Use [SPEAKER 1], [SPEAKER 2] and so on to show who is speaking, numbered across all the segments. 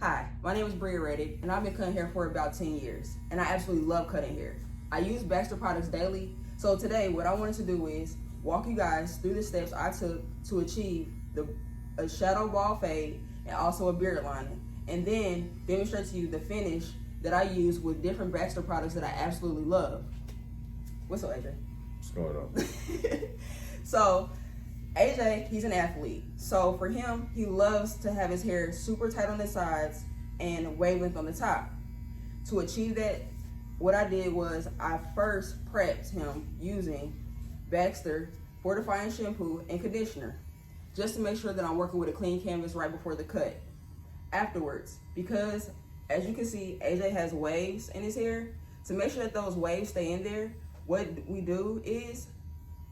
[SPEAKER 1] Hi, my name is Bria Reddick, and I've been cutting hair for about 10 years, and I absolutely love cutting hair. I use Baxter products daily, so today what I wanted to do is walk you guys through the steps I took to achieve a shadow ball fade and also a beard lining, and then demonstrate to you the finish that I use with different Baxter products that I absolutely love. What's up, AJ?
[SPEAKER 2] What's going on?
[SPEAKER 1] So, AJ, he's an athlete. So for him, he loves to have his hair super tight on the sides and wavelength on the top. To achieve that, what I did was I first prepped him using Baxter fortifying shampoo and conditioner, just to make sure that I'm working with a clean canvas right before the cut. Afterwards, because as you can see, AJ has waves in his hair, to make sure that those waves stay in there, what we do is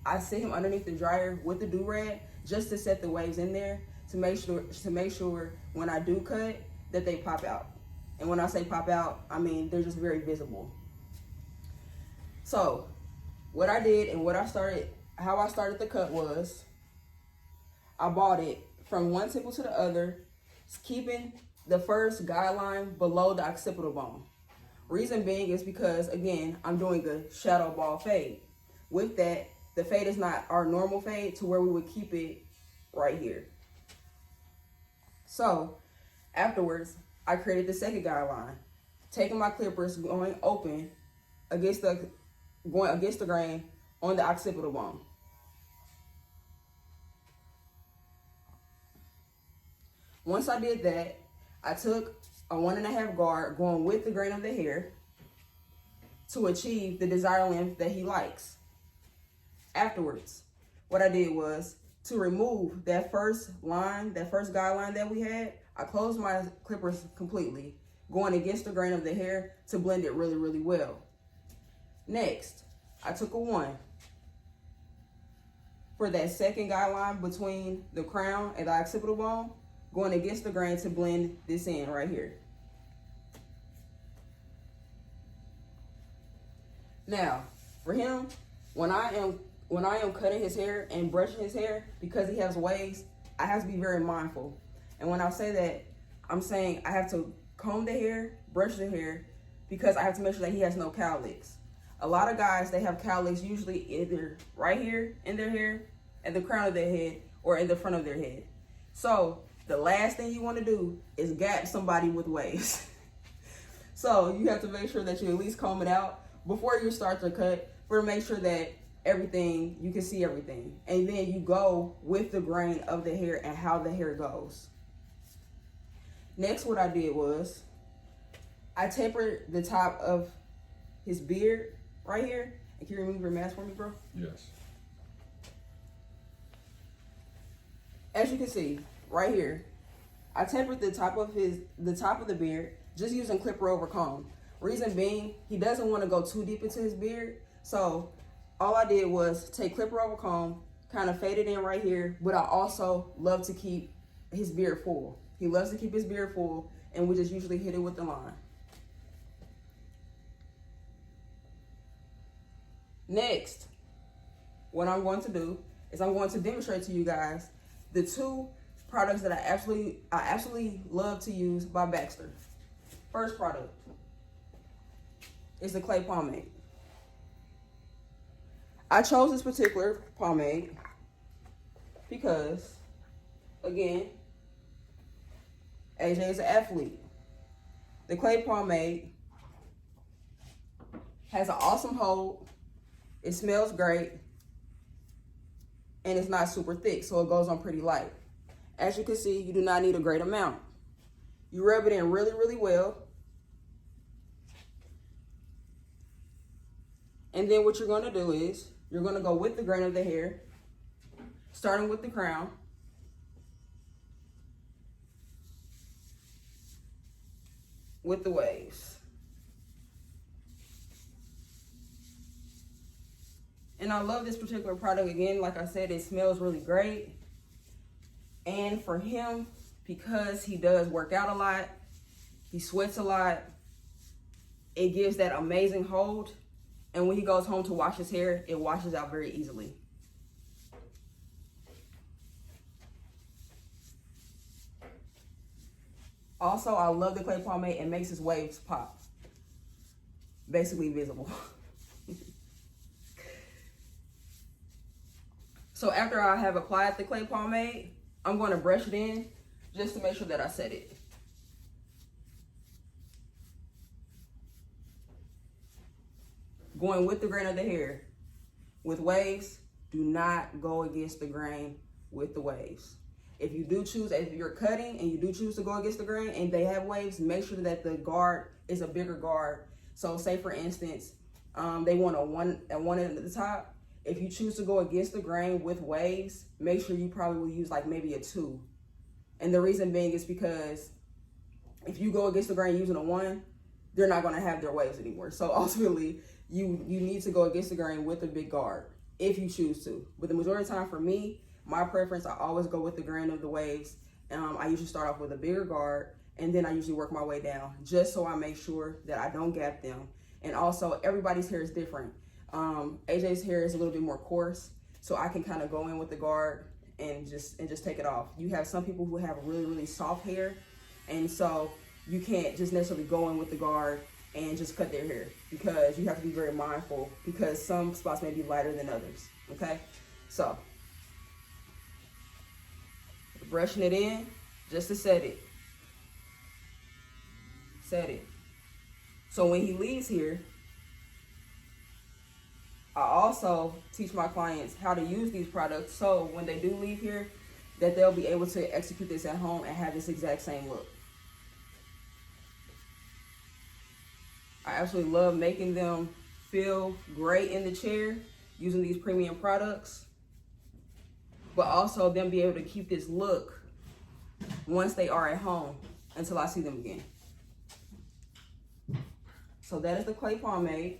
[SPEAKER 1] I sit him underneath the dryer with the do-rag just to set the waves in there to make sure when I do cut that they pop out. And when I say pop out, I mean they're just very visible. So what I did and how I started the cut was I bought it from one temple to the other, keeping the first guideline below the occipital bone. Reason being is because, again, I'm doing a shadow ball fade. With that, the fade is not our normal fade to where we would keep it right here. So afterwards, I created the second guideline, taking my clippers, going against the grain on the occipital bone. Once I did that, I took a 1.5 guard going with the grain of the hair to achieve the desired length that he likes. Afterwards, what I did was to remove that first guideline that we had, I closed my clippers completely, going against the grain of the hair to blend it really, really well. Next, I took a 1 for that second guideline between the crown and the occipital bone, going against the grain to blend this in right here. Now, for him, when I am cutting his hair and brushing his hair, because he has waves, I have to be very mindful. And when I say that, I'm saying I have to comb the hair, brush the hair, because I have to make sure that he has no cowlicks. A lot of guys, they have cowlicks usually either right here in their hair, at the crown of their head, or in the front of their head. So the last thing you want to do is gap somebody with waves. So you have to make sure that you at least comb it out before you start the cut, to make sure that you can see everything. And then you go with the grain of the hair and how the hair goes. Next, what I did was I tapered the top of his beard right here. And can you remove your mask for me, bro?
[SPEAKER 2] Yes.
[SPEAKER 1] As you can see, right here, I tapered the top of the beard just using clipper over comb. Reason being, he doesn't want to go too deep into his beard. So all I did was take clipper over comb, kind of fade it in right here, but I also love to keep his beard full. He loves to keep his beard full, and we just usually hit it with the line. Next, what I'm going to do is I'm going to demonstrate to you guys the two products that I absolutely love to use by Baxter. First product is the clay pomade. I chose this particular pomade because, again, AJ is an athlete. The clay pomade has an awesome hold, it smells great, and it's not super thick, so it goes on pretty light. As you can see, you do not need a great amount. You rub it in really, really well. And then what you're going to do is you're going to go with the grain of the hair, starting with the crown. With the waves. And I love this particular product. Again, like I said, it smells really great. And for him, because he does work out a lot, he sweats a lot, it gives that amazing hold. And when he goes home to wash his hair, it washes out very easily. Also, I love the clay pomade. It makes his waves pop. Basically visible. So after I have applied the clay pomade, I'm going to brush it in just to make sure that I set it. Going with the grain of the hair. With waves, do not go against the grain with the waves. If you do choose, if you're cutting and you do choose to go against the grain and they have waves, make sure that the guard is a bigger guard. So say for instance, they want a one at the top. If you choose to go against the grain with waves, make sure you probably will use like maybe a 2. And the reason being is because if you go against the grain using a 1, they're not gonna have their waves anymore. So ultimately, you need to go against the grain with a big guard if you choose to. But the majority of the time for me, my preference, I always go with the grain of the waves. I usually start off with a bigger guard, and then I usually work my way down, just so I make sure that I don't gap them. And also, everybody's hair is different. AJ's hair is a little bit more coarse, so I can kind of go in with the guard and just take it off. You have some people who have really, really soft hair, and so you can't just necessarily go in with the guard and just cut their hair, because you have to be very mindful, because some spots may be lighter than others, okay? So, brushing it in just to set it. Set it. So when he leaves here, I also teach my clients how to use these products, so when they do leave here, that they'll be able to execute this at home and have this exact same look. I absolutely love making them feel great in the chair using these premium products, but also them be able to keep this look once they are at home until I see them again. So that is the clay pomade,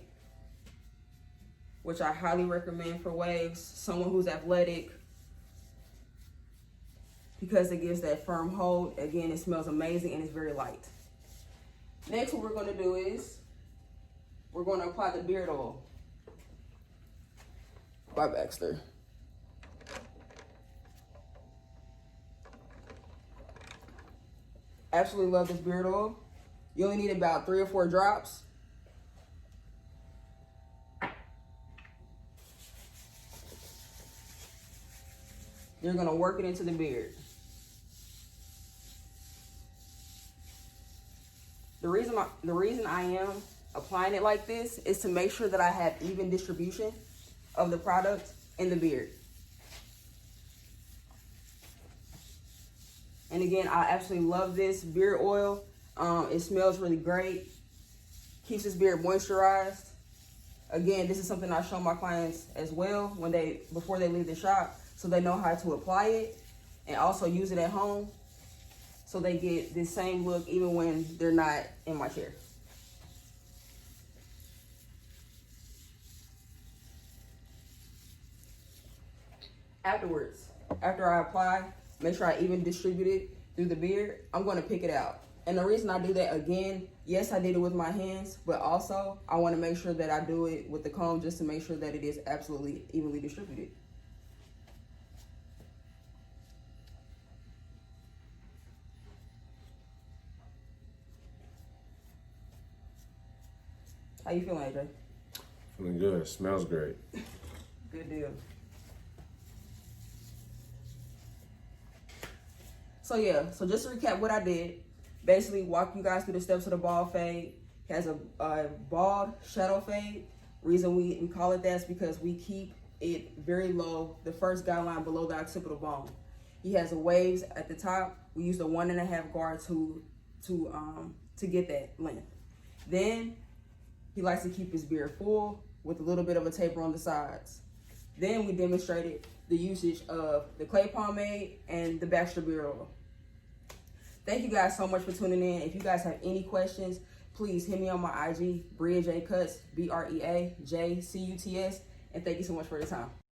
[SPEAKER 1] which I highly recommend for waves, someone who's athletic, because it gives that firm hold. Again, it smells amazing and it's very light. Next, what we're going to do is we're going to apply the beard oil by Baxter. Absolutely love this beard oil. You only need about 3 or 4 drops. You're gonna work it into the beard. The reason I am applying it like this is to make sure that I have even distribution of the product in the beard. And again, I absolutely love this beard oil. It smells really great. Keeps this beard moisturized. Again, this is something I show my clients as well before they leave the shop, so they know how to apply it and also use it at home, so they get this same look even when they're not in my chair. Afterwards, after I apply, make sure I even distribute it through the beard, I'm going to pick it out. And the reason I do that, again, yes, I did it with my hands, but also I want to make sure that I do it with the comb, just to make sure that it is absolutely evenly distributed. How you feeling, AJ?
[SPEAKER 2] Feeling good. Smells great.
[SPEAKER 1] Good deal. So yeah, so just to recap what I did, basically walk you guys through the steps of the bald fade. It has a bald shadow fade. Reason we call it that is because we keep it very low, the first guideline below the occipital bone. He has the waves at the top. We use the 1.5 guard to get that length. Then he likes to keep his beard full with a little bit of a taper on the sides. Then we demonstrated the usage of the clay pomade and the Baxter beard oil. Thank you guys so much for tuning in. If you guys have any questions, please hit me on my IG, Brea J Cuts, BreaJCuts, and thank you so much for your time.